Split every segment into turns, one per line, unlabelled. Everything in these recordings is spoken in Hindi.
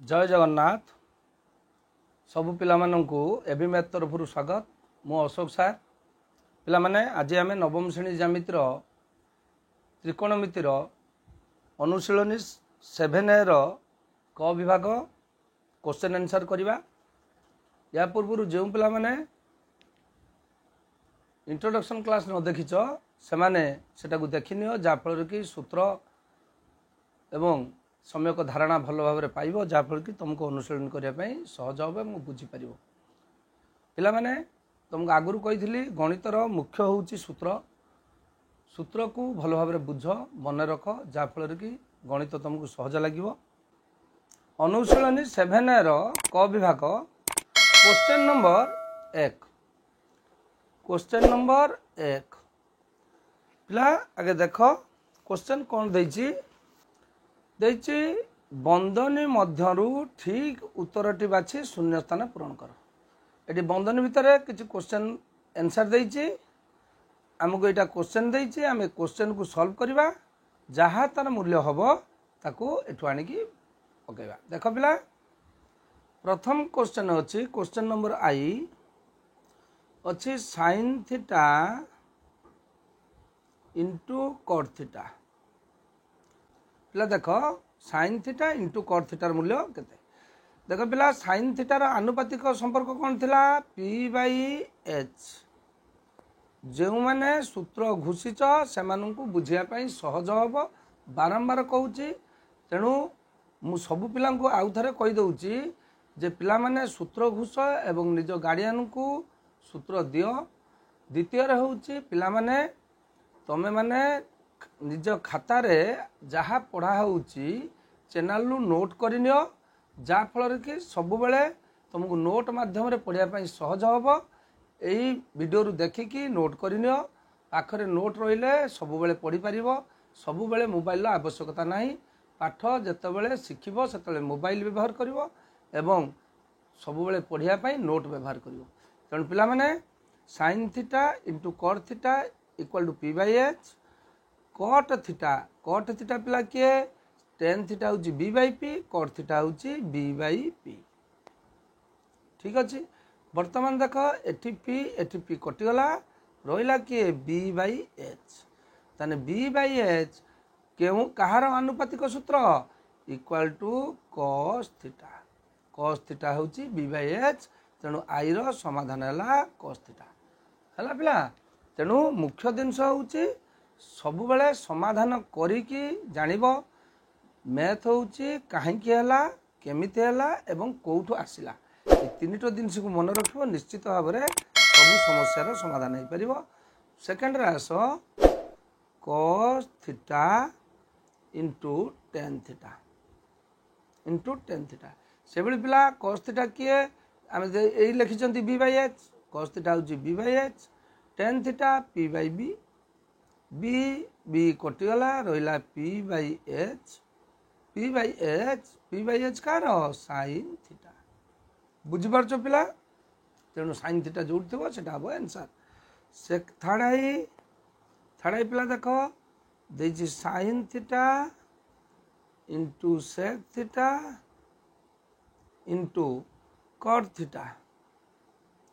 जय जगन्नाथ सबु पिला माननकु एबी मैथ तरफ स्वागत। मु अशोक सार। पिला माने आज आम नवम श्रेणी ज्यामितिर त्रिकोणमितिर अनुशीलनी 7A क विभाग क्वेश्चन आंसर करवा। या पूर्व जो पिला माने इंट्रोडक्शन क्लास न देखिच से माने सेटाकु देखिनियो जाफल कि सूत्र एवं समय को धारणा भल भाव में पाइब जाफल कि तुमको अनुशीलन करने सहज हे मुझे बुझीपर। पिला माने तुमको आगुरी कही गणितर मुख्य हूँ सूत्र। सूत्र को भल भाव में बुझ मन रख जाफल कि गणित तुमको सहज लगे। अनुशीलनी 7A क विभाग क्वेश्चन नंबर 1। क्वेश्चन नंबर 1 पिला आगे देख क्वेश्चन कौन देछि बंधनी मध्यरु ठीक उत्तरटी बाछि शून्य स्थान पूरण कर। ये बंधनी भितर किसी क्वेश्चन आंसर देछि आमको यहाँ क्वेश्चन देछि आम क्वेश्चन को सॉल्व करवा जहाँ तार मूल्य हम ताको एठु आनिकी पकेबा। देख पिला प्रथम क्वेश्चन अच्छी क्वेश्चन नंबर आई अच्छी sin theta into cot theta. पिला देख sin थीटा इंटू कॉट थीटार मूल्य केते। देख पिला sin थीटार आनुपातिक संपर्क कौन थिला p/h। जो माने सूत्र घुषिच से बुझापी सहज हम बारंबार कहूँ। तेणु मु सबु पिला आउ थे कहीदे जे पिला माने सूत्र घुष एवं निज गार्डियन को सूत्र दियो। द्वितीय हूँ पिला माने तमे माने निज खातार जहाँ पढ़ा चैनल नोट करनियो जाफल कि सब बेले तुमको नोट माध्यम पढ़ाई सहज हम। यही वीडियो देखिकी नोट करनियो पाखरे नोट रहिले सब बेले पढ़ी पार। सब बेले मोबाइल आवश्यकता नहीं। पाठ जितेबाला शिखब से मोबाइल व्यवहार करिवो एवं सब बेले पढ़ाई नोट व्यवहार करिवो। तेणु पिला माने sin theta into cot theta equal to p/h। Cot theta पिला किए tan थीटा हूँ b/p कॉट थीटा हूँ b/p। ठीक अच्छे बर्तमान देख एटी p कटिगला रहा किए b/h। ताने b/h क्यों कहार आनुपातिक सूत्र equal to cos theta. cos theta हूँ b/h। तेणु आई रो समाधान है cos थीटा है पिला। तेणु मुख्य जिनस हूँ सब बेले समाधान करिकी जानिब मैथ हूँ कहीं केमिति है एवं कौटू आसला। ये तीनटा जिनस को मन रख निश्चित भाव में सब समस्यार समाधान हो पार। सेकेंड आस cos theta into tan theta से भाई पिला cos थीटा किए आम यही लिखिं b/h। cos थीटा हूँ b/h tan theta p/b b कटिगला रहा p/h कार sin थीटा। बुझीपार पिला। तेणु sin थीटा जो थो से हम आंसर। से थर्ड आई पिला देख दे sin theta into sec theta into cot theta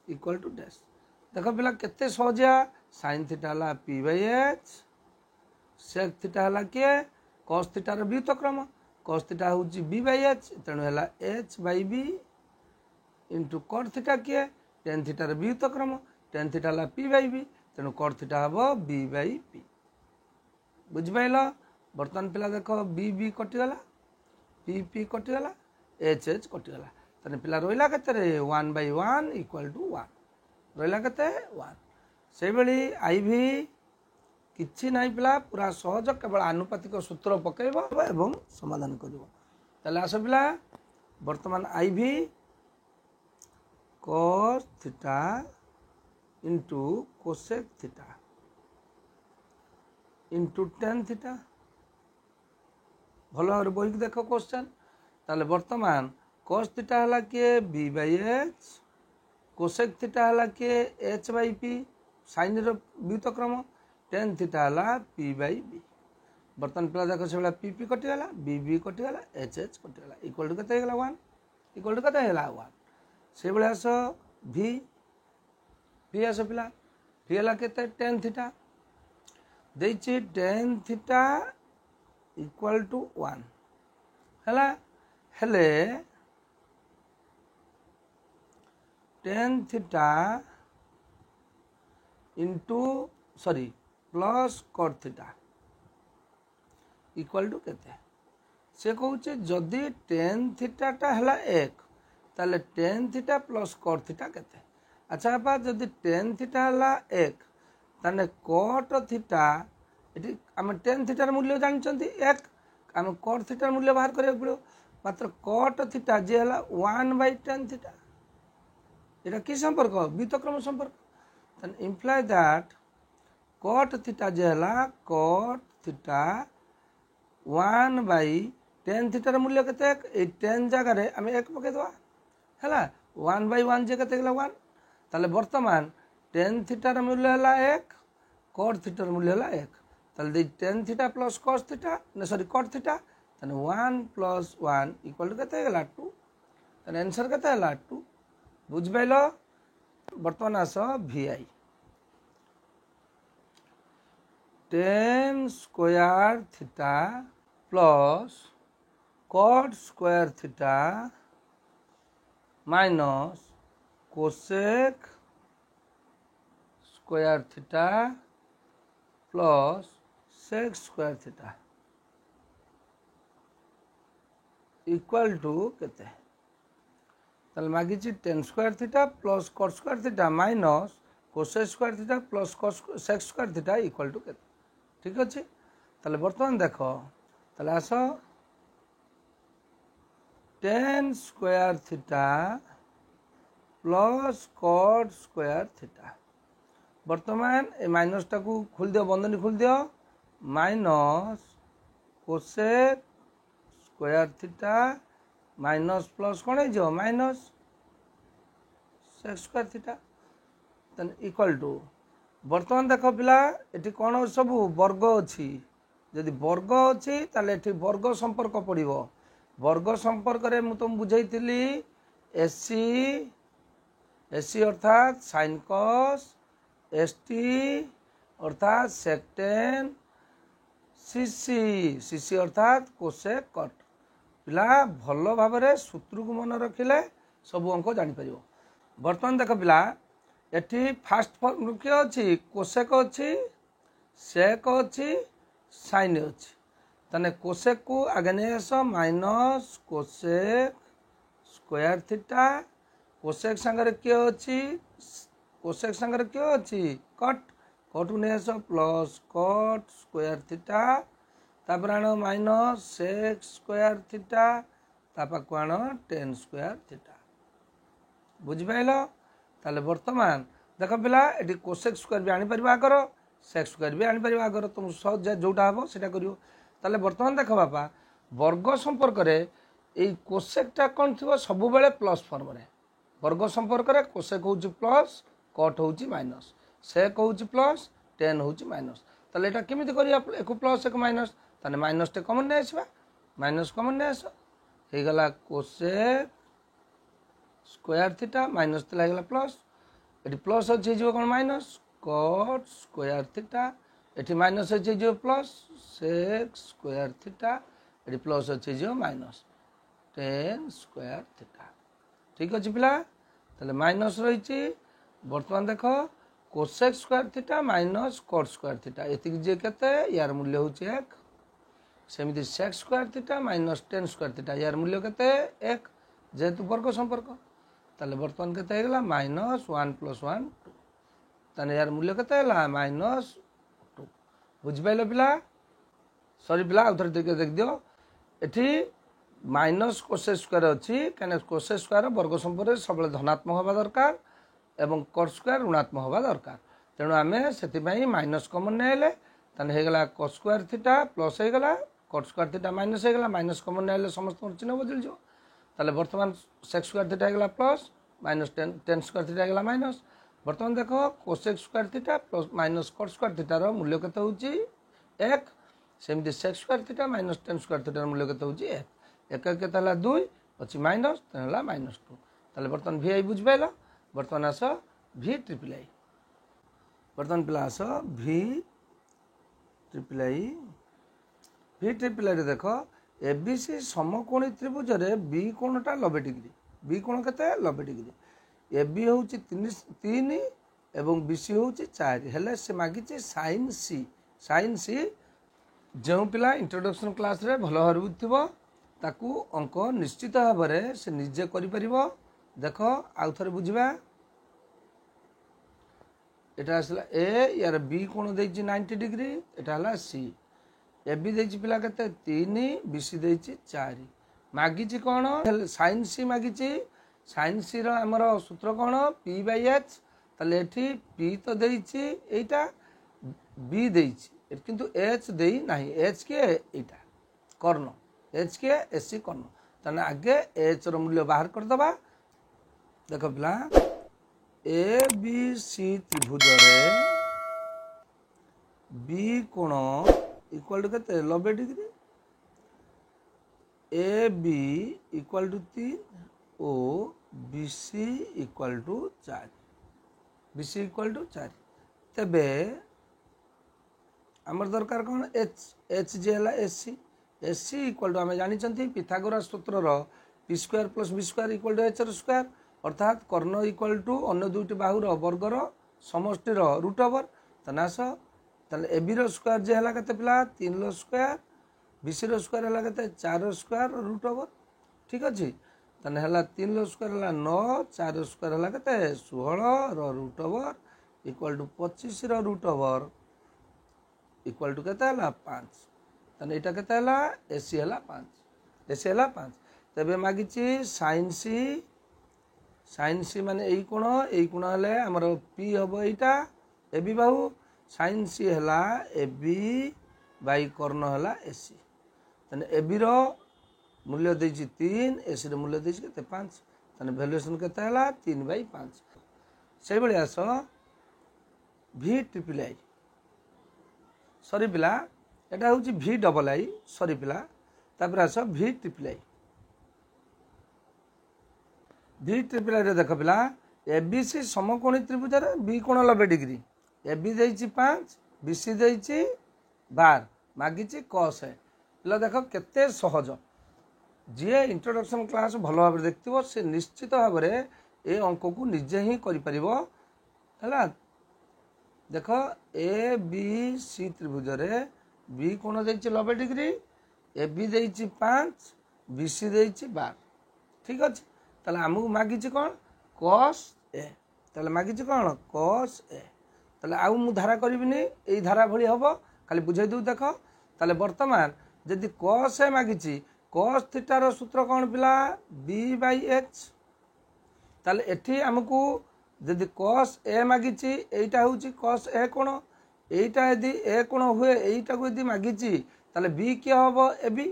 equal to dash. देख पिला केते सहजिया sin थीटा है p/h sec थीटा है किए cos थीटार व्युत्क्रम। cos थीटा हूँ b/h तेणु है h/b इंटू कॉट थीटा किए tan थीटार व्युत्क्रम। tan थीटा है p/b तेणु कॉट थीटा हम b/p। बुझिपाल। बर्तमान पिला देख b कटिगला p कटिगला h कटिगला। तेने पिला रहा के 1/1 इक्वल टू 1 रहा के 1। से भाई आई भी किसी ना पिला पूरा सहज केवल आनुपातिक सूत्र पकेब एवं समाधान कर। आस पिला बर्तमान आई भी cos theta into cosec theta into tan theta भल भाव बही देख क्वेश्चन। ताले बर्तमान cos थीटा है किए b/h cosec थीटा है किए h/p sin व्युत्क्रम tan थीटा है p/b। बर्तमान पिला देख से पी पी कटिगला बी बी कटिगला एच एच कटिगला equal to K one equal to K one से भाई आस भि भि आस पिला भि है के टेन थीटा देछि tan theta equal to one है हेले tan theta into sorry plus cot theta equal to केते से कहूँ जदि टेन थीटाटा है एक ताले tan theta plus cot theta केते अच्छा बापा जदि टेन थीटा है एक ताने कट थीटा ये आम टेन थीटार मूल्य जानते एक आम कट थीटार मूल्य बाहर करा पड़ो मात्र कट थीटा जी है वन बाय टेन थीटा यहाँ कि संपर्क व्युत्क्रम संपर्क इम्प्लाय दैट कट थीटा जी है cot theta one by tan थीटार मूल्य के टेन जगार आम एक पकईदे है वन बाय वन जे के वन ताले बर्तमान टेन थीटार मूल्य है एक कट थीटार मूल्य है एक ताले tan theta plus cos theta sorry cot theta one plus one equal to के टू आंसर के टू बुझिपाल बर्तमान आस vi tan square theta plus cot square theta minus cosec square theta plus sec square theta equal to केते ताल मागी tan square theta plus cot square theta minus cosec square theta plus sec square theta equal to केते ठीक अच्छे ताले बर्तमान देख ताले आस tan square theta plus cot square theta बर्तमान ए माइनस टाकू खोल दियो बंधनी खोल दियो minus cosec square theta minus plus कौन है minus sec square theta equal to बर्तमान देख पिला ये कौन सब वर्ग अच्छी जदि वर्ग अच्छी ताले वर्ग संपर्क पड़ो वर्ग संपर्क रे मु तुम बुझाई एसी एसी अर्थात साइन कस एसटी अर्थात सेकटेन सीसी सीसी अर्थात कोसेक कट पिला भल भाव सूत्र को मन रखिले सब अंक जापर बर्तमान देख पिला एटी फास्ट फॉर्म किए अच्छी कोसेक अच्छी सेक अच्छी साइन अच्छी ताने कोसेक को आगे नहीं आस minus cosec square theta cosec सांगे किए अच्छी कोसेक सांगे किए अच्छी कट कट को नहीं आस प्लस कट स्क्वायर थीटा तापर आण माइनस सेक स्क्वायर थीटा तापाक आण टेन स्क्वायर थीटा बुझिपाल ताले बर्तमान देख पिला ये कोसेक स्क्वायर भी आनीपर आगर सेक स्क्वायर भी आनीपर आगर तुम सहज जोटा हम से ताले बर्तमान देख बापा वर्ग संपर्क ये कोसेकटा कौन थी सब बेले प्लस फॉर्म रे वर्ग संपर्क रे कोसेक हूँ प्लस कट हूँ माइनस सेक हूँ प्लस टेन हूँ माइनस ताले एटा केमिति करिया एक प्लस एक माइनस ताने माइनस टे कमन नहीं आसवा माइनस कमन नहीं आस हो गला कोसेक स्क्वायर थीटा माइनस थी प्लस ये प्लस अच्छे कौन माइनस कट स्क्वायर थीटा ये माइनस अच्छे प्लस सेक स्क्वायर थीटा ये प्लस अच्छे माइनस टेन स्क्वायर थीटा ठीक अच्छे पिला ताले माइनस रही बर्तमान देख cosec square theta minus cot square theta ये जे केते यार मूल्य हूँ एक सेमती sec square theta minus tan square theta यार मूल्य केते एक जेहेतु वर्ग संपर्क ताले बर्तमान केते होगा minus one plus one two ताने यार मूल्य केते माइनस टू बुझिपाल पिला सॉरी पिला आउ थे देख दियो एठी माइनस कोसेक स्क्वायर अच्छी कहीं कोसेक स्क्वायर वर्ग संपर्क सब धनात्मक हवा दरकार एवं कट स्क्वायर ऋणात्मक हवा दरकार तेणु आम से माइनस कमन नहीं होगला कट स्क्वायर थीटा प्लस होगला cot square theta minus common नहीं समस्त चिन्ह बदल जाओ ताले बर्तमान सेक स्क्वायर थीटा होगला plus minus tan square theta होगला माइनस बर्तमान देख cosec square theta plus minus cot square थीटार मूल्य केते होची एक सेमती sec square theta minus tan square थीटार मूल्य केते होची 1 1 केते हला 2 अछि माइनस तेन हला -2 ताले बर्तन vi बुझ पाइलो बर्तन आस v ट्रिपल आई बर्तन पिला आस v ट्रिपल आई देख एबीसी समकोणी त्रिभुज रे बी कोणटा 90 डिग्री बी कोण केते 90 डिग्री এবি होची 3 एवं बीसी होची 4 हेले से मागिचे साइन सी जो पिला इंट्रोडक्शन क्लास रे भल भाव बुझिथिबो ताकू अंक निश्चित भाव में से निजे करि परिबो देख आउ थरे बुझिबा एटा आसला ए यार बी कोण देछि 90 डिग्री एटा हला सी এবি देछि पिला केते 3 बीसी देछि 4 मागिछि कोन साइन सी मागिछि साइन सी रो हमर सूत्र कोन p बाय h तले एठी p तो देछि एटा b देछि किंतु h देई नाही h के एटा कर्ण h के एसी कर्ण तने आगे h रो मूल्य बाहर कर दबा देखो पिला ए बी सी त्रिभुज रे b कोण इक्वल टू केते 90 degree A B equal to 3 ओ B C equal to 4 BC equal to 4 तबे हमर दरकार कोन एच जे हला एससी इक्वल टू हमें जानि चंती पिथागोरस सूत्र रो p square plus b square equal to h रो स्क्वायर अर्थात कर्ण इक्वल टू अन्य दुईटी बाहु रो वर्ग रो समष्टि रो रूट ओवर तनास ताले ए बी रो स्क्वायर जे हला केते पिला 3 रो स्क्वायर बीसी रो स्क्वायर हला केते 4 रो स्क्वायर रूट ओवर ठीक अछि तने हला 3 रो स्क्वायर हला 9 4 रो स्क्वायर हला केते 16 रो रूट ओवर इक्वल टू 25 रो रूट ओवर इक्वल टू केते हला 5 तने एटा केते हला एसी हला 5 एसी हला 5 तबे मागिछि साइन सी माने एई कोण हले हमर p हबो एटा एबी बाहु साइन सी हला एबी बाई कर्ण हला एसी तने एबी रो मूल्य देछि 3 एसी रो मूल्य देछि केते 5 तने वैल्यूएशन केते हला 3/5 सेहि बळी आस v ट्रिपल आई सॉरी पिला एटा होछि v डबल आई सॉरी पिला तापर आस v triple I v triple I रे देख पिला एबीसी समकोणी त्रिभुज रे b कोण 90 डिग्री এবি देछि 5 बीसी देछि 12 मागिछि cos है पिला देख केते सहज जे इंट्रोडक्शन क्लास भलो भाबरे देखथिबो से निश्चित भाबरे ए अंक को निजे ही करि परिबो हला देख ए बी सी त्रिभुज रे बी कोण देछि 90 डिग्री এবি देछि 5 बीसी देछि 12 ठीक अछि तले हमहु मागिछि कोन cos ए तले मागिछि कोन cos ए तले आउ मु धारा करिबिनी एई धारा भली हबो खाली बुझाइ दउ देखो तले वर्तमान जदि cos ए मागिछि cos थीटा रो सूत्र कोन पिला b बाय h तले एठी हमकु जदि cos ए मागिछि एइटा होछि cos ए कोन एइटा यदि ए कोन हुए एइटा को यदि मागिछि तले b के हबो ab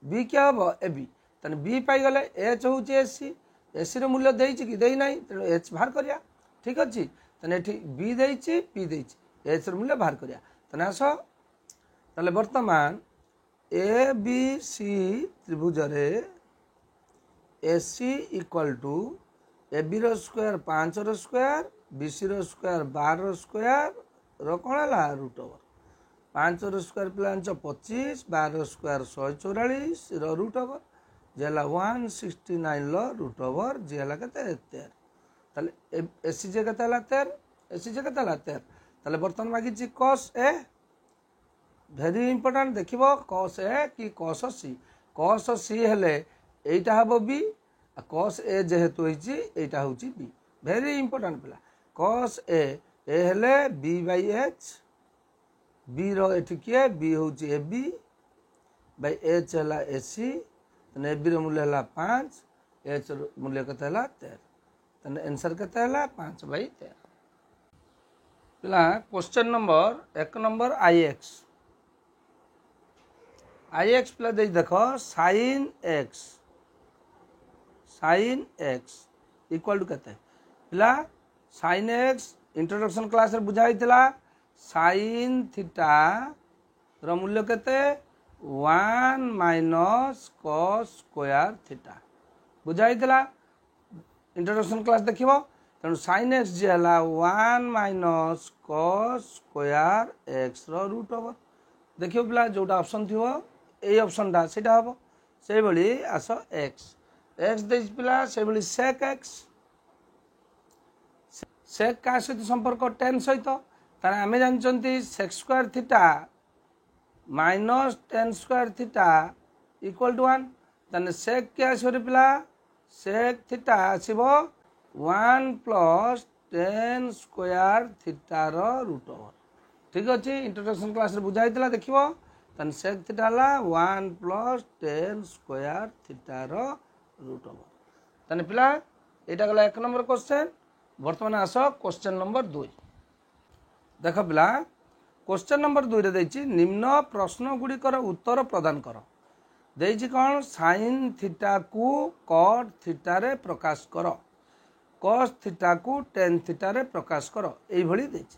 b के हबो ab तने b पाई गले h होछि एसी रो मूल्य देछि कि देइ नाही त h बाहर करिया ठीक अछि तने एठी b देछि p देछि h रो मूल्य बाहर करिया तने आस तले वर्तमान ए बी सी त्रिभुज रे AC equal to A B रो स्क्वायर 5 रो स्क्वायर बीसी रो स्क्वायर 12 रो स्क्वायर रो कोन हला रूट ओवर 5 रो स्क्वायर प्लस 25 12 रो स्क्वायर 144 रो रूट ओवर जेला 169 लो रूट ओवर जेला केते 13 तले एसी जे केते हला 13 एसी जे केते हला 13 तले वर्तमान मागिछि cos ए वेरी इंपोर्टेंट देखिबो cos ए कि cos c हेले एइटा हबो b आ cos ए जेहेतु होइछि एइटा होछि b वेरी इंपोर्टेंट पिला cos ए हेले b बाय h b रो एठी के b होछि ab बाय h हला ac तने ab रो मूल्य हला 5 h रो मूल्य केते हला 13 तने आंसर केते हला 5/13 पिला क्वेश्चन नंबर 1 नंबर ix पिला दे देखो sin x इक्वल टू केते पिला sin x इंट्रोडक्शन क्लास रे बुझाइतला sin थीटा मूल्य केते 1 माइनस कॉस स्क्वायर थीटा बुझाई इंट्रोडक्शन क्लास देखिबो तेणु sin x जे हला 1 माइनस कॉस स्क्वायर x रो रूट ओवर देखियो पिला जोटा ऑप्शन थिवो ए ऑप्शन टा सेटा हबो से भली आस x दे पिला से भली sec x sec का सहित संपर्क tan सहित तारे आमे जानचंती sec square theta minus tan square theta equal to 1 ताने sec के आसरे पिला sec थीटा आसीबो 1 प्लस tan स्क्वायर थीटा रो रूट ओवर ठीक अछि इंट्रोडक्शन क्लास रे बुझाइतला देखिबो ताने sec थीटा ला 1 प्लस tan स्क्वायर थीटा रो रूट ओवर ताने पिला एटा गला 1 नंबर क्वेश्चन वर्तमान आस क्वेश्चन नंबर 2 देख पिला क्वेश्चन नंबर 2 रे दैछि निम्न प्रश्न गुड़िकर उत्तर प्रदान कर दैछि कोन sin थीटा को cot थीटा रे प्रकाश कर cos थीटा को tan थीटा रे प्रकाश कर एई भली दैछि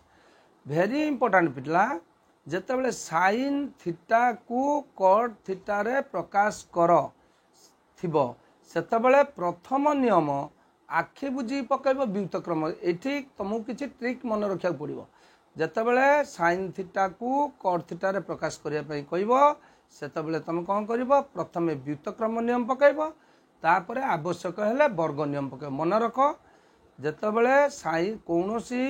वेरी इंपोर्टेंट पिला जेतेबेले sin थीटा को cot थीटा रे प्रकाश कर थिबो सेतेबेले प्रथम नियम आखि बुझी पकैब व्युत्क्रम एठी तुमको किछि ट्रिक मन रखिया पड़िबो जेतेबेले sin थीटा को cot थीटा रे प्रकाश करिया पई कहइबो सेतेबेले तुम कोन करिवो प्रथमे व्युत्क्रम नियम पकैबो तापरे आवश्यक हेले वर्ग नियम पकैबो मन रखो जेतेबेले sin कोनोसी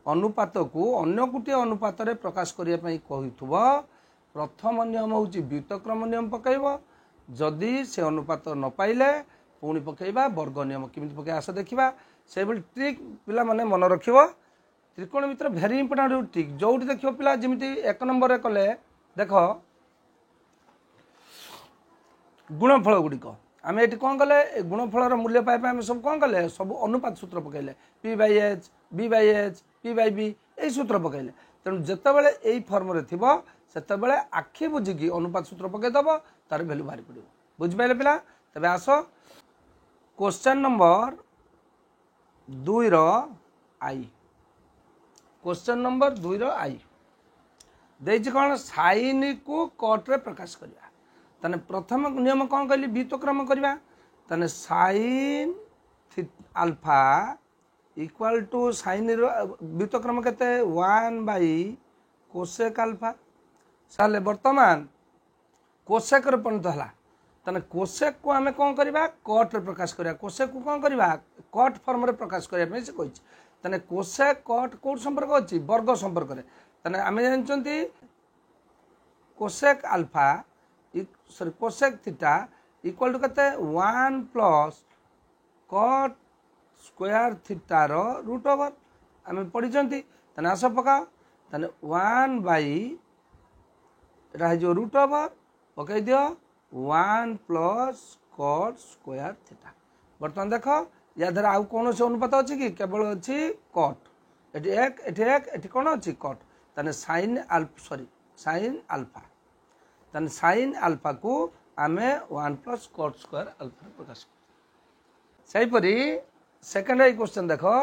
अनुपात को अन्य गुटे अनुपात रे प्रकाश करिया पई कहिथुबो प्रथम नियम होउची व्युत्क्रम नियम पकैबो जदि से अनुपात न पाइले पुणी पकईबा वर्ग नियम किमिति पकई आस देखिबा से भली ट्रिक पिला माने मन रखिबो त्रिकोणमिति भेरी इंपोर्टेंट ट्रिक जोटी देखिबो पिला जेमिति 1 नंबर रे कले देखो गुणफल गुड़िक आम ये कौन कले गुणफल मूल्य पाइबा आम सब कौन कले सब अनुपात सूत्र पकईले p/h b/h p/b यही सूत्र पकईले तेणु जितेबाला यही फर्म रे थिबो सेतेबेले आखि बुझिकी अनुपात सूत्र पकईदेव तार भैल्यू बाहरी पड़ो बुझिपारे पिला तबे आस क्वेश्चन नंबर 2 रो आई क्वेश्चन नंबर 2 रो आई देछि कोन sin को cot रे प्रकाश करिया तने प्रथम नियम कौन कहली व्युत्क्रम करवा तने sin alpha equal to sin व्युत्क्रम केते 1 बाय कोसेक अल्फा साले वर्तमान कोसेक रे परिणत हला तने कोसेक को आमे कौन करवा cot रे प्रकाश करवा कोसेक को कौन करवा cot फॉर्म रे प्रकाश करया में से कहिछि तने कोसेक cot कोड संपर्क अछि वर्ग संपर्क रे तने आमे जानचंती cosec alpha sorry cosec theta equal to केते 1 प्लस cot स्क्वायर थीटा रो रूट ओवर आमे पढिचंती तने आस पका तने 1 बाय रह जो रूट ओवर पकई दियो 1 प्लस cot स्क्वायर थीटा वर्तमान देखो या धर आउ कोन से अनुपात अछि कि केवल अछि cot एठी कोन अछि cot तने sin अल्फा तने sin अल्फा को आमे 1 प्लस cot स्क्वायर अल्फा प्रकाश सही परी सेकंड आई क्वेश्चन देखो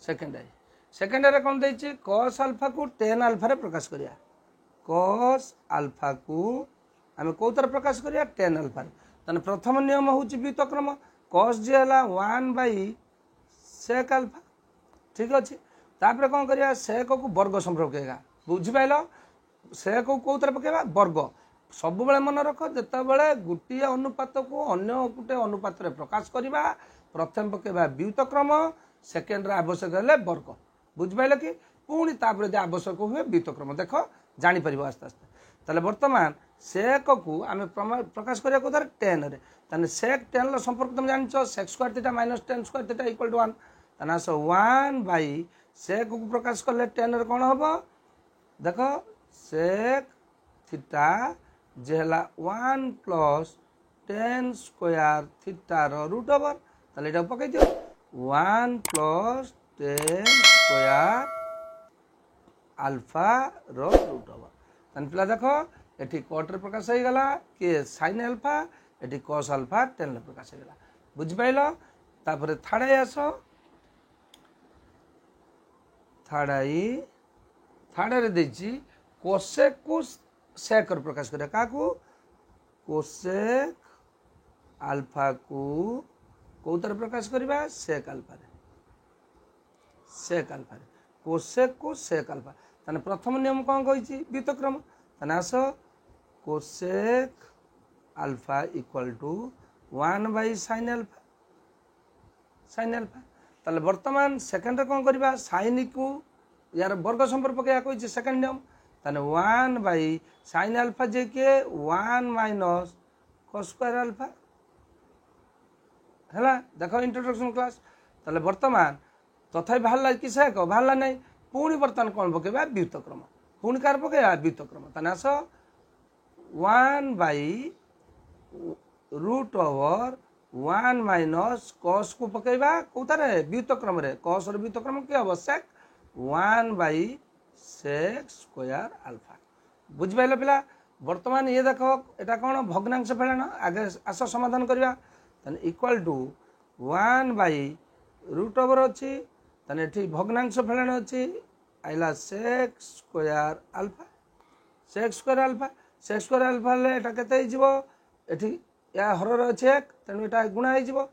सेकंड रे कोन दैछि cos अल्फा को tan अल्फा रे प्रकाश करिया cos अल्फा को आमे को तरह प्रकाश करिया tan अल्फा रे तने प्रथम नियम होउछि व्युत्क्रम cos जे हला 1 बाय sec अल्फा ठीक अछि तापर कोन करिया sec को वर्ग संपर्क केगा बुझि पाइलो sec को तरह पकेबा वर्ग सब बेले मन रख जेते बेले गुटिया अनुपात को अन्य गुटे अनुपात रे प्रकाश करिबा प्रथम पकेबा व्युत्क्रम सेकंड रे आवश्यक हेले वर्ग बुझ पाइलो कि पुणी तापर जे आवश्यक हुए व्युत्क्रम देखो जानि परिबो आस्ते आस्ते ताले वर्तमान sec को आमे प्रकाश करिया को दर tan रे तने sec tan लो संपर्क तुम जानछो sec square theta minus tan square theta equal to 1 तने सो 1 बाय sec को प्रकाश करले tan रे कोन होबो देखो sec थीटा जे हला 1 प्लस tan स्क्वायर थीटा रो रूट ओवर ताले एटा पकई दियो 1 प्लस tan स्क्वायर अल्फा रो रूट ओवर तन पिला देखो एठी cot रे प्रकाश हो गला के sin अल्फा एठी cos अल्फा tan रे प्रकाश हो गला बुझ पाइलो तापर थाड़ाई आसो थर्ड रे देछि कोसेक को सेक रे प्रकाश करिया काकू कोसेक अल्फा को कोतर प्रकाश करिबा सेक अल्फा रे सेक अल्फा रे कोसेक को सेक अल्फा तने प्रथम नियम कोन कहिछि व्युत्क्रम तने आस cosec alpha equal to 1 by sin alpha ताले वर्तमान सेकंड रे कोन करिबा sin को यार वर्ग संपर्क क्या कहिछि सेकंड नियम तने 1 बाय sin अल्फा जे के 1 माइनस cos स्क्वायर अल्फा हैला देखो इंट्रोडक्शन क्लास ताले वर्तमान तथापि बाहरला कि सेक बाहरला नै पुणी वर्तमान कोन पकेबा व्युत्क्रम पुणी कार पकेबा व्युत्क्रम तने आस 1 by root over 1 minus cos को पकेबा कोतारे व्युत्क्रम रे cos रे व्युत्क्रम के हबो सेक 1 बाय सेक स्क्वायर अल्फा बुझ पाइलो पिला वर्तमान ये देखो एटा कोन भग्नांश फेलना आगे आस समाधान करबा तने equal to 1 by root over अछि तने एठी भग्नांश फेलना अछि आइला सेक स्क्वायर अल्फा ले एटा केते हिजबो एठी या हरर अछि एक तने एटा गुणा हिजबो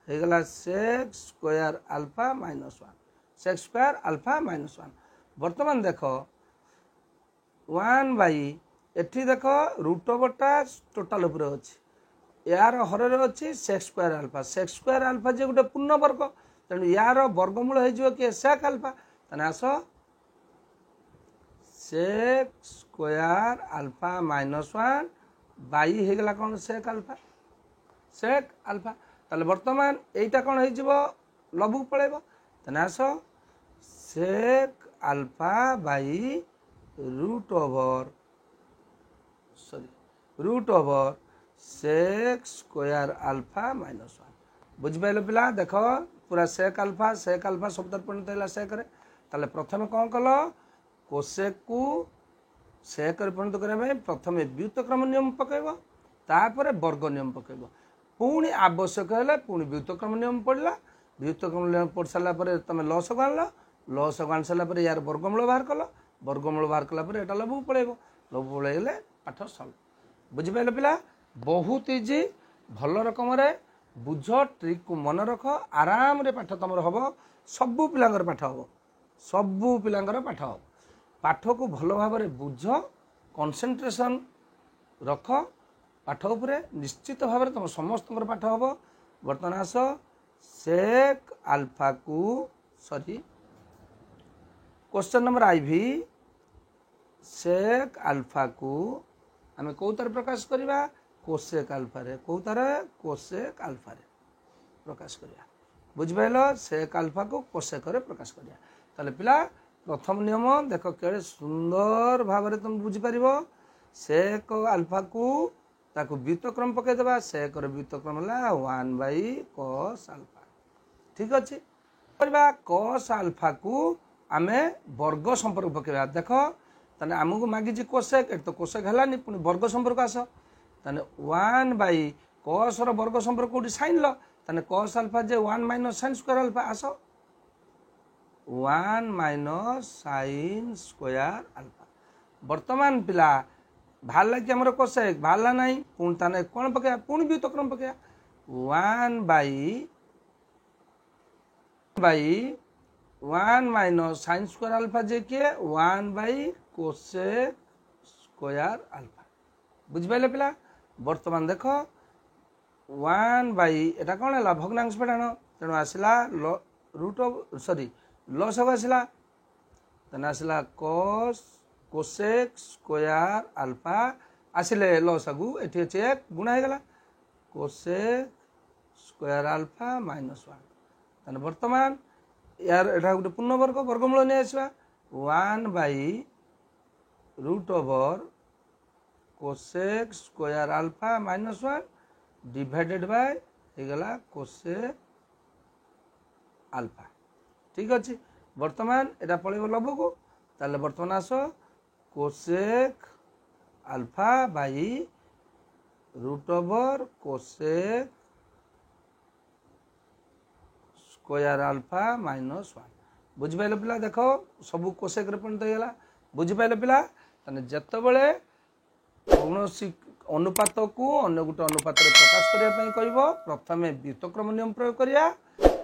हे गला sec square alpha minus 1 sec square alpha minus 1 वर्तमान देखो 1 बाय एठी देखो रूट ओवर टा टोटल ऊपर अछि यार हरर अछि सेक स्क्वायर अल्फा जे गुटे पूर्ण वर्ग तने यार वर्गमूल हे जिवो के सेक अल्फा तने आसो sec square alpha minus 1 by हे गला कोन सेक अल्फा ताले वर्तमान एटा कोन हे जिवो लघु पळेबो तने आसो sec alpha by root over sec square alpha minus 1 बुझ पाइलो पिला देखो पूरा सेक अल्फा शब्द परिणत हैला सेक रे ताले प्रथमे कोन कलो कोसेक को सेक रे परिणत करे में प्रथमे व्युत्क्रम नियम पकेबो तापर वर्ग नियम पकेबो पुणी आवश्यक हैला पुणी व्युत्क्रम नियम पड़ला व्युत्क्रम नियम पड़ साला पर तमे लॉस गान साला पर यार वर्गमूल बाहर कला पर एटा लबु पळेले पाठ सॉल्व बुझि पाइलो पिला बहुत इजी भल रकम रे बुझ ट्रिक को मन रख आराम रे पाठ तमर हबो सबु पिलांगर पाठ हबो पाठ को भल भाव रे बुझ कंसंट्रेशन रख पाठ उपरे निश्चित भाव रे तुम समस्त पाठ हबो वर्तमान आस सेक अल्फा को question number IV sec alpha को आमे कोतर प्रकाश करिबा कोसेक अल्फा रे प्रकाश करिया बुझ पाइलो सेक अल्फा को कोसेक रे प्रकाश करिया ताले पिला प्रथम नियम देखो केड़े सुंदर भाव रे तुम बुझी परिबो सेक अल्फा को ताको व्युत्क्रम पके देबा सेक रे व्युत्क्रम ला 1 बाय cos अल्फा ठीक अछि करबा cos अल्फा को आमे वर्ग संपर्क पकेबा देखो तने हमको मागी जी कोसेक एक तो कोसेक हलानी पुनी वर्ग संपर्क आस तने 1 बाय cos रो वर्ग संपर्क कोठी sin लो तने cos अल्फा जे 1 माइनस sin स्क्वायर अल्फा आस 1 माइनस sin स्क्वायर अल्फा वर्तमान पिला भाला कि हमर कोसेक भाला नाही पुन तने कोन पके पुन व्युत्क्रम पके 1 by 1 minus sin square alpha जे के 1 बाय कोसेक स्क्वायर अल्फा बुझ पाइले पिला वर्तमान देखो 1 बाय एटा कोन हला भग्नांश पेटानो तेनो आसिला लॉस हो आसिला तने आसिला कोसेक स्क्वायर अल्फा आसिले लॉस आगु एठी चेक गुणा हे गला कोसेक स्क्वायर अल्फा माइनस 1 तने वर्तमान यार एटा गुटे पूर्ण वर्ग वर्गमूल नै आसीबा 1 by root over cosec square alpha minus 1 divided by हे गला कोसेक अल्फा ठीक अछि वर्तमान एटा पळेबो लबो को ताले वर्तमान आसो cosec alpha by root over cosec square alpha minus 1 बुझ पाइलो पिला देखो सब कोसेक रे परिणत हेला बुझिपारे पिला ताने जेतेबेले कौनसी अनुपात को अन्य गोटे अनुपात प्रकाश करने प्रथम व्युत्क्रम नियम प्रयोग करिया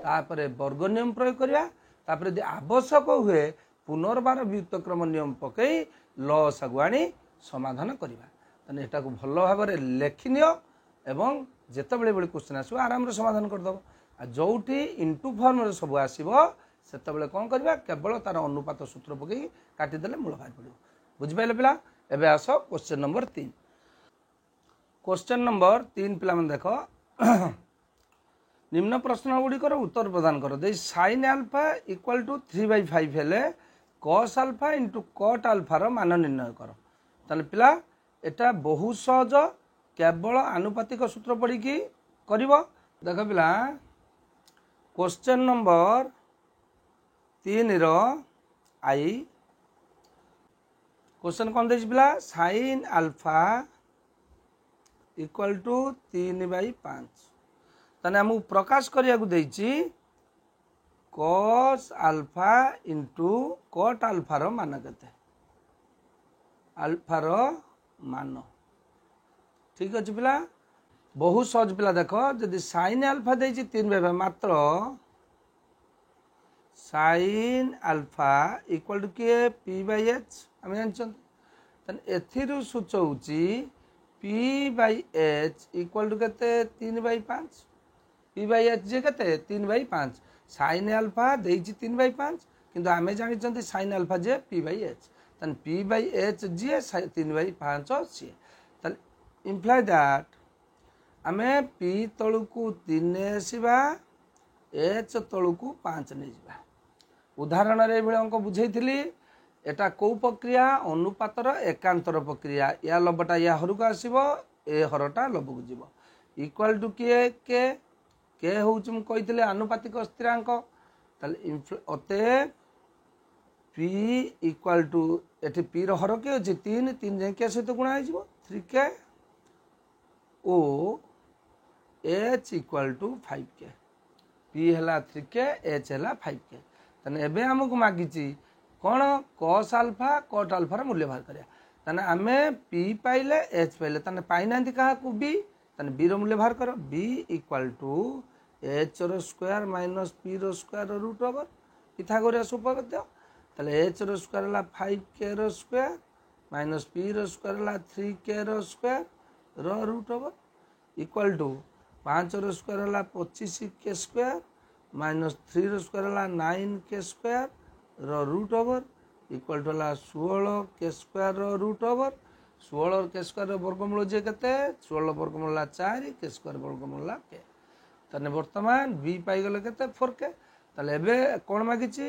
तापरे वर्ग नियम प्रयोग करिया तापरे यदि आवश्यक हुए पुनर्बार व्युत्क्रम नियम पकई लसागु आनी समाधान करिबा तने एटा को भल भाव में लेखिनियो एवं जेतेबेले बेले क्वेश्चन आसो आराम रे समाधान करदब आ जोठी इंटू फॉर्म रे सब आसीबो सेतेबेले कोन करबा केवल तार अनुपात सूत्र पकई काटी देले मूल बाहर पड़ो बुझि पाइले पिला एबे आसो क्वेश्चन नंबर 3 क्वेश्चन नंबर 3 पिला मन देखो निम्न प्रश्न गुड़िकर उत्तर प्रदान कर दे sin अल्फा इक्वल टू 3/5 हेले cos alpha into cot alpha रो मान निर्णय कर ताले पिला एटा बहुत सहज केवल आनुपातिक सूत्र पढ़ी की करिवो देख पिला क्वेश्चन नंबर 3 रो आई क्वेश्चन कौन दे पिला sin अल्फा इक्वल टू 3/5 ताने हमको प्रकाश करिया को देछि cos alpha into cot alpha रो मान केते अल्फा रो मान ठीक अच्छे पिला बहुत सहज पिला देखो जदि sin अल्फा देछि 3/5 मात्र sin अल्फा इक्वल टू के p/h हम जानछन तने एथिरु सूचौछि p/h इक्वल टू केते 3/5 p/h जे केते 3/5 sin अल्फा देछि 3/5 किंतु आमे जानि चंती sin अल्फा जे p/h तन p/h जे 3/5 सी तन इंप्लाय दैट आमे p तळुकु 3 आसीबा h तळुकु 5 नै जिबा उदाहरण रे बेले अंक बुझैथिली एटा को प्रक्रिया अनुपातर एकांतर प्रक्रिया या लबटा या हरु को आसीबो ए हरटा लबकु जिवो इक्वल टू के होउछ म कहितले आनुपातिक स्थिरांक ताले अते p इक्वल टू एठी p रो हर के अछि 3 जे के सहित गुणा आइजिवो 3k ओ h equal to 5k p हला 3k h हला 5k तने एबे हमकु मागिची कौन cos अल्फा cot अल्फा मूल्य बाहर करिया तने आमे p पाइले h पाइले तने पाइनांती कहा को b तने b रो मूल्य बाहर करो b इक्वल टू h रो स्क्वायर माइनस p रो स्क्वायर रूट ओवर पिथागोरस उपपाद्य तले h रो स्क्वायर हला 5k रो स्क्वायर माइनस p रो स्क्वायर हला 3k रो स्क्वायर रो रूट ओवर इक्वल टू 5 रो स्क्वायर हला 25k स्क्वायर माइनस 3 रो स्क्वायर हला 9k स्क्वायर रो रूट ओवर इक्वल टू हला 16k स्क्वायर रो रूट ओवर 16k स्क्वायर रो वर्गमूल जे केते 16 वर्गमूल हला 4k स्क्वायर वर्गमूल हला k तने वर्तमान b पाई गेले केते 4k तले एबे कोन मागिची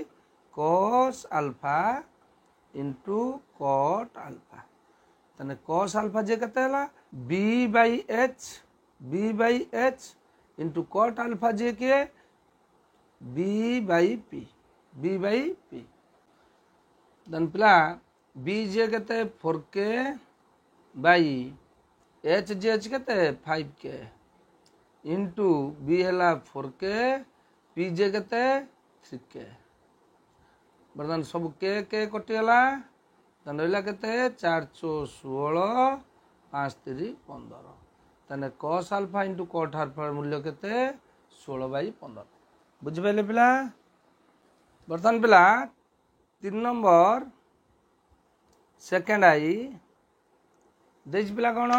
cos alpha into cot alpha तने cos अल्फा जे केते हला b/h इंटू cot अल्फा जे के b/p दन पिला b जे केते 4k by h J h केते 5k इंटू b हला 4k p जे केते 3k बर्तमान सब के कटि गला तन रहला केते 416 5 3 15 तने cos alpha into cot alpha मूल्य केते 16/15 बुझि पाइले पिला बर्तमान पिला 3 नंबर सेकंड आई देज पिला कौन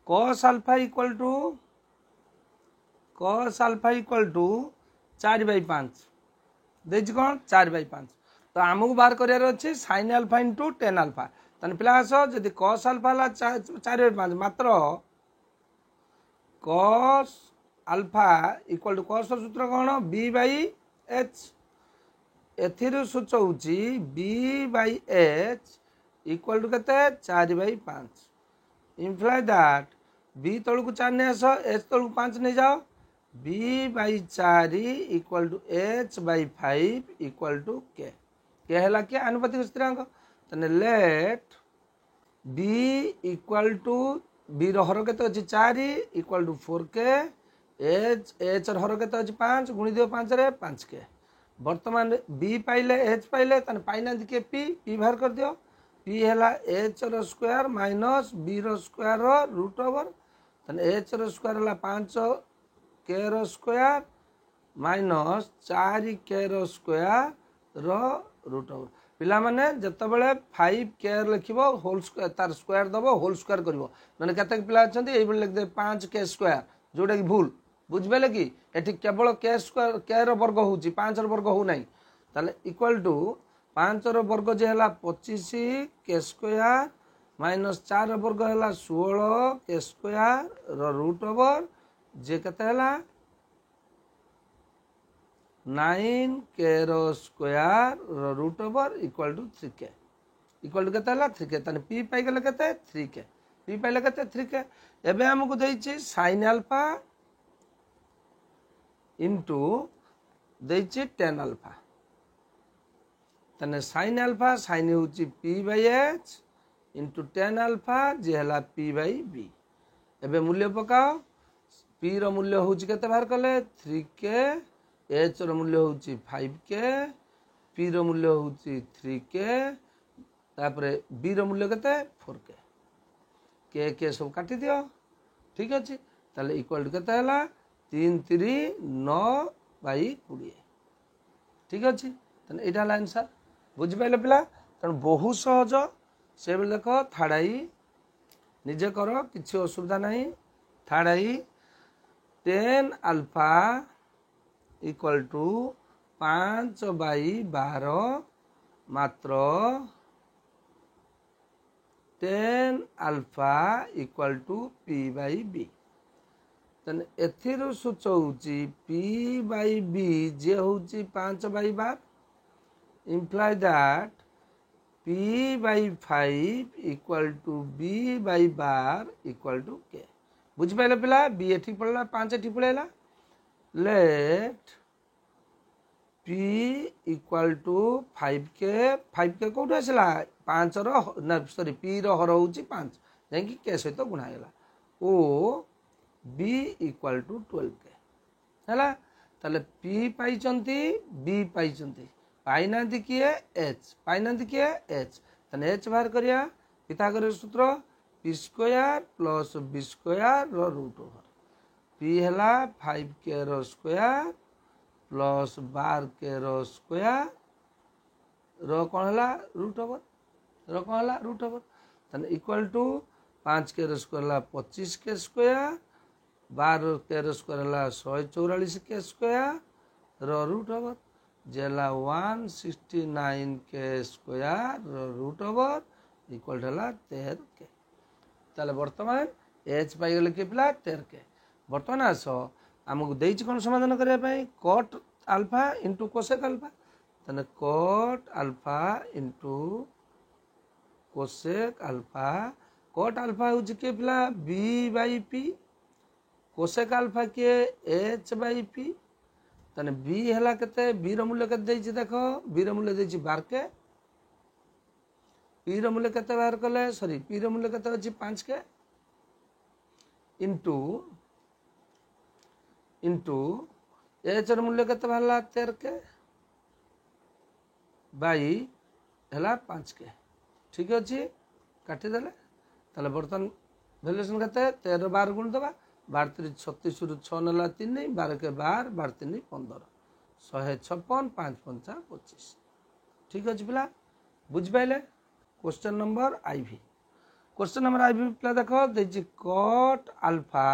cos अल्फा इक्वल टू 4/5 देज कौन 4/5 तो आमको बाहर करार अच्छे sin alpha into tan alpha तने पिला आस जदि cos अल्फा हला 4/5 मात्र cos alpha equal to cos सूत्र कौन b/h एथिरु सूचौछि b/h इक्वल टू केते 4/5 इंप्लाय दैट b तळकु 4 ने आस h तळकु 5 ने जाओ b/4 equal to h/5 equal to k हला के आनुपातिक स्थिरांक तने let b equal to b रो हर केते अछि 4 इक्वल टू 4k h रो हर केते अछि 5 गुणी दियो 5 रे 5k बर्तमान बी पाइले एच पाइले ताने पाइना के पी बाहर कर दियो पी है एच रो स्क्वायर माइनस बी रो स्क्वायर रो रूट ओवर ताने एच रो स्क्वायर है 5 के रो स्क्वायर माइनस 4 के रो स्क्वायर रो रूट ओवर पिला माने जत्ते बेले 5 के लिखिबो होल स्क्वायर तार स्क्वायर दबो होल स्क्वायर करिवो माने कते पिला अछंती एई बेले लिख दे 5 के स्क्वायर जोडा कि भूल बुझबेले कि एठी केवल के स्क्वायर के रो वर्ग होउची 5 रो वर्ग हो नाही ताले इक्वल टू 5 रो वर्ग जे हला 25 के स्क्वायर माइनस 4 रो वर्ग हला 16 के स्क्वायर रो रूट ओवर जे कते हला 9 के रो स्क्वायर रो root over equal to 3 K equal to केते हला 3 के तने p पाई गेले केते 3 के p पाइले केते 3 के एबे हमकु देइछि sin अल्फा इनटू देइछि tan अल्फा तने sin अल्फा sin होउछि p by h into tan alpha जे हला p बाय b एबे मूल्य पकाओ p रो मूल्य होउछि केते बाहर कले 3 के एच रो मूल्य होउछि 5 के पी रो मूल्य होउछि 3 के तापरे बी रो मूल्य केते 4 के सब काटी दियो ठीक अछि ताले इक्वल टू केते हला 3 3 9 बाई 20 ठीक अछि तने एटा हला आंसर बुझ पाइले पिला तन बहु सहज से बेले देखो थाडाई निजे करो किछि असुविधा नाही थाडाई 10 अल्फा इक्वल टू 5 बाई 12 मात्र 10 alpha equal to p by b तने एथिरु सूचौची p बाई b जे होची 5 by 12 imply that p by 5 equal to b by 12 equal to k बुझ पाइले पिला b एठी पड़ला 5 एठी पड़ेला let p इक्वल टू 5 के कोठे आसला 5 रो ना सॉरी p रो हर होची 5 जाई कि के सहित गुणा गेला ओ b इक्वल टू 12 के हला ताले p पाइचंती b पाइचंती पाइनांती किए h पाइनांती किए h तने h बाहर करिया पिथागोरस सूत्र p square plus b square रो रूट ओवर p हला 5 के रो स्क्वायर प्लस 12 के रो स्क्वायर रो कौन हला रूट ओवर तने इक्वल टू 5 के रो स्क्वायर हला 25 के स्क्वायर 12 के रो स्क्वायर हला 144 के स्क्वायर रो रूट ओवर जेला 169 के स्क्वायर रो रूट ओवर इक्वल हला 13 के ताले वर्तमान h पाई गेले के पिला 13 के वर्तमान आसो आमको देइछि कोन समाधान करिया पई cot alpha into cosec alpha तने cot alpha into cosec alpha हो के पिला b by p cosec alpha के h बाई p तने b हला केते b रो मूल्य केते देइछि देखो b रो मूल्य देइछि 12 के p रो मूल्य केते बाहर कले सॉरी p रो मूल्य केते अछि 5 के इनटू एच रो मूल्य केते बाहरला 13 के बाई हला 5 के ठीक अछि काटी देले ताले बर्तन वैल्यूएशन केते 13 12 गुण दबा 12 3 36 रु 6 नला 3 12 के 12 12 3 15 156 5 5 25 ठीक अछि पिला बुझ पाइले question number IV question number IV पिला देखो देछि cot अल्फा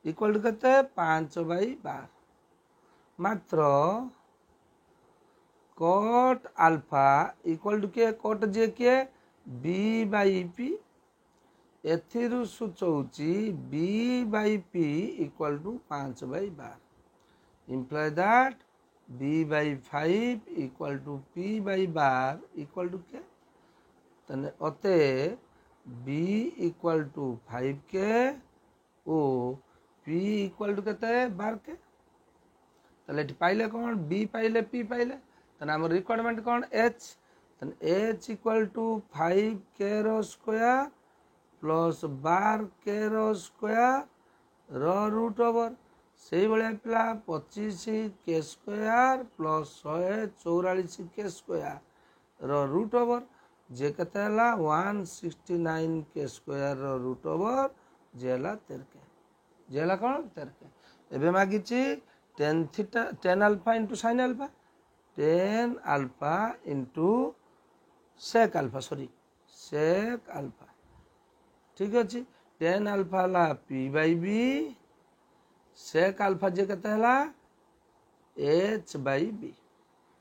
इक्वल टू केते 5 बाई 12 मात्र cot अल्फा इक्वल टू के cot जे के b बाई p एथिरु सूचौची b by p equal to 5 by 12 imply that b by 5 equal to p by 12 equal to के तने अते b इक्वल टू 5 के ओ p इक्वल टू केते 12 के तले पाइले कौन b पाइले p पाइले तने हमर रिक्वायरमेंट कौन h तने h इक्वल टू 5 के रो स्क्वायर प्लस 12 के रो स्क्वायर रो रूट ओवर से भाया पिला 25k square plus 144k square root over जे केते हला 169k स्क्वायर रूट ओवर जे हला 13k जे हला कौन 13k। एबे मागी tan alpha into sin alpha tan alpha into sec alpha sorry sec alpha ठीक अच्छे। tan अल्फा हला p/b sec अल्फा जे केते हला h/b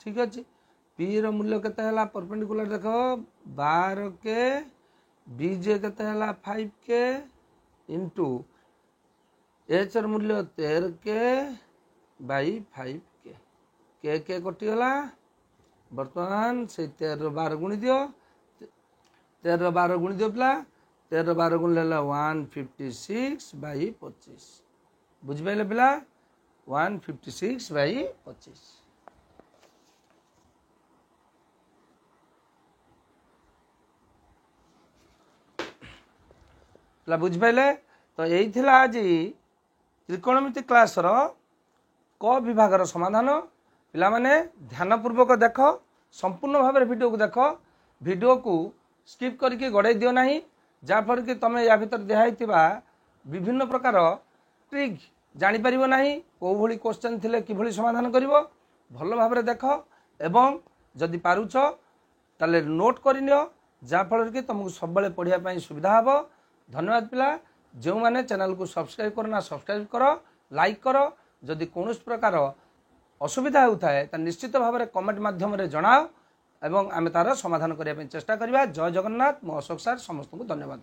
ठीक अच्छे। p रो मूल्य केते हला परपेंडिकुलर देखो 12k b जे केते हला 5k इंटू h रो मूल्य 13k बाई 5k के कटि गला बर्तमान से 13 रो 12 गुणी दियो 13 रो 12 गुणी दियो पिला 13 रो 12 गुणी लेला 156 बाई 25 बुझ पाइले पिला 156 बाई 25 पिला बुझ पाइले। तो यही थिला आज त्रिकोणमिति क्लास रो क विभाग समाधान पिला माने ध्यान पूर्वक देख संपूर्ण भाव वीडियो को देख वीडियो को स्किप करके गड़े दियो नहीं जाफर कि तुम या भीतर दिखाई विभिन्न प्रकार ट्रिक जानी परिबो नहीं को भली क्वेश्चन थिले कि भली समाधान करिवो भल भाव देख एवं जदि पारुछ ताले नोट करनियो जाफल कि तुमको सब बेले पढ़िया पई सुविधा हबो। धन्यवाद पिला जो माने चैनल को सब्सक्राइब करना सब्सक्राइब करो लाइक करो जदि कौन प्रकार असुविधा होता है निश्चित भाव में कमेंट माध्यम रे जनाओ एवं आमे तार समाधान करने चेष्टा करिबा। जय जगन्नाथ। मो अशोक सार समस्त को धन्यवाद।